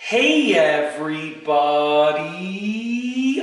Hey everybody,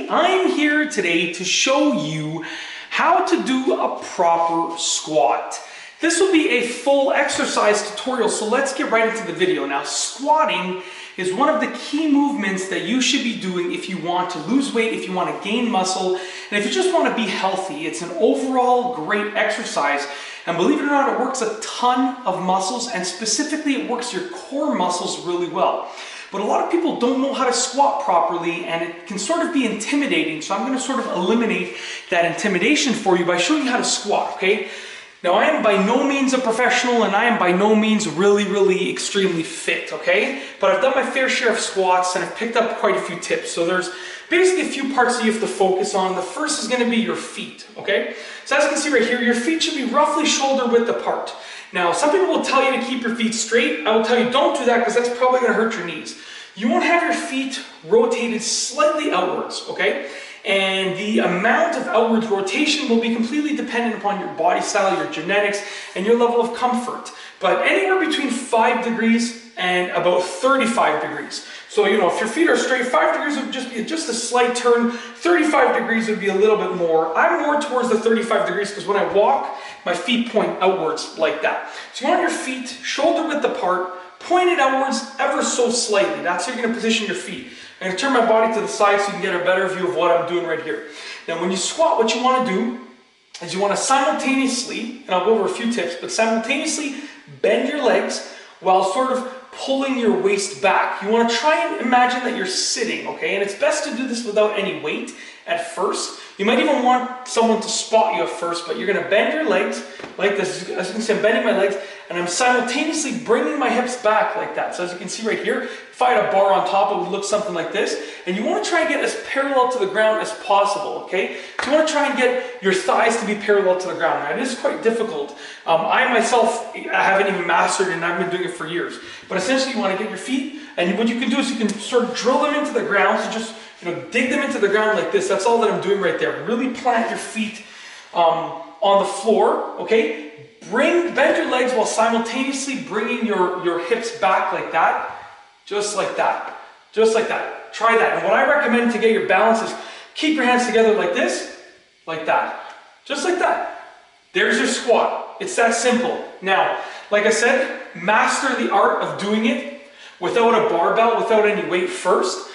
I'm here today to show you how to do a proper squat. This will be a full exercise tutorial, so let's get right into the video. Now, squatting is one of the key movements that you should be doing if you want to lose weight, if you want to gain muscle, and if you just want to be healthy. It's an overall great exercise, and believe it or not, it works a ton of muscles, and specifically it works your core muscles really well. But a lot of people don't know how to squat properly, and it can sort of be intimidating. So I'm going to sort of eliminate that intimidation for you by showing you how to squat, okay? Now, I am by no means a professional, and I am by no means really extremely fit, okay? But I've done my fair share of squats, and I've picked up quite a few tips. So there's basically a few parts that you have to focus on. The first is going to be your feet, okay? So as you can see right here, your feet should be roughly shoulder width apart. Now, some people will tell you to keep your feet straight. I will tell you don't do that because that's probably going to hurt your knees. You want to have your feet rotated slightly outwards, okay? And the amount of outwards rotation will be completely dependent upon your body style, your genetics, and your level of comfort. But anywhere between 5 degrees and about 35 degrees. So, you know, if your feet are straight, 5 degrees would just be just a slight turn. 35 degrees would be a little bit more. I'm more towards the 35 degrees because when I walk, my feet point outwards like that. So you want your feet shoulder width apart, pointed outwards ever so slightly. That's how you're going to position your feet. I'm going to turn my body to the side so you can get a better view of what I'm doing right here. Now, when you squat, what you want to do is you want to simultaneously, and I'll go over a few tips, but simultaneously bend your legs while sort of pulling your waist back. You want to try and imagine that you're sitting, okay? And it's best to do this without any weight at first. You might even want someone to spot you at first, but you're going to bend your legs like this. As you can see, I'm bending my legs, and I'm simultaneously bringing my hips back like that. So as you can see right here, if I had a bar on top, it would look something like this. And you want to try and get as parallel to the ground as possible, okay? So you want to try and get your thighs to be parallel to the ground. Now, it is quite difficult. I myself haven't even mastered it, and I've been doing it for years. But essentially, you want to get your feet, and what you can do is you can sort of drill them into the ground. So just dig them into the ground like this. That's all that I'm doing right there. Really plant your feet on the floor, okay? Bend your legs while simultaneously bringing your hips back like that. Just like that. Just like that. Try that. And what I recommend to get your balance is keep your hands together like this, like that. Just like that. There's your squat. It's that simple. Now, like I said, master the art of doing it without a barbell, without any weight first.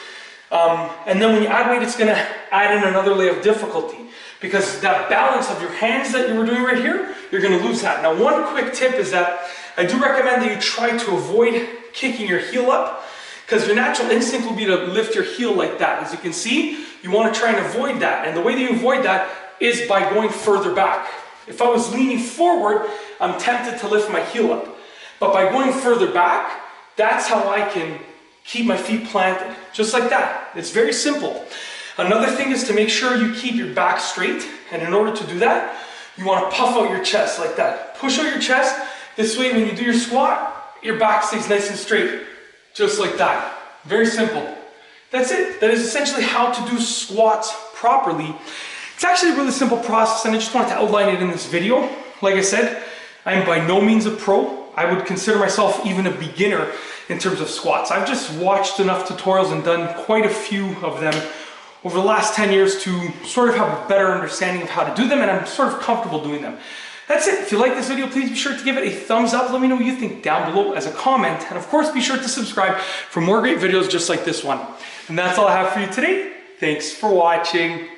And then when you add weight, it's going to add in another layer of difficulty, because that balance of your hands that you were doing right here, you're going to lose that. Now, one quick tip is that I do recommend that you try to avoid kicking your heel up, because your natural instinct will be to lift your heel like that. As you can see, you want to try and avoid that. And the way that you avoid that is by going further back. If I was leaning forward, I'm tempted to lift my heel up. But by going further back, that's how I can keep my feet planted, just like that. It's very simple. Another thing is to make sure you keep your back straight, and in order to do that, you want to puff out your chest like that. Push out your chest. This way, when you do your squat, your back stays nice and straight, just like that. Very simple. That's it. That is essentially how to do squats properly. It's actually a really simple process, and I just wanted to outline it in this video. Like I said, I am by no means a pro. I would consider myself even a beginner in terms of squats. I've just watched enough tutorials and done quite a few of them over the last 10 years to sort of have a better understanding of how to do them, and I'm sort of comfortable doing them. That's it. If you like this video, please be sure to give it a thumbs up. Let me know what you think down below as a comment. And of course, be sure to subscribe for more great videos just like this one. And that's all I have for you today. Thanks for watching.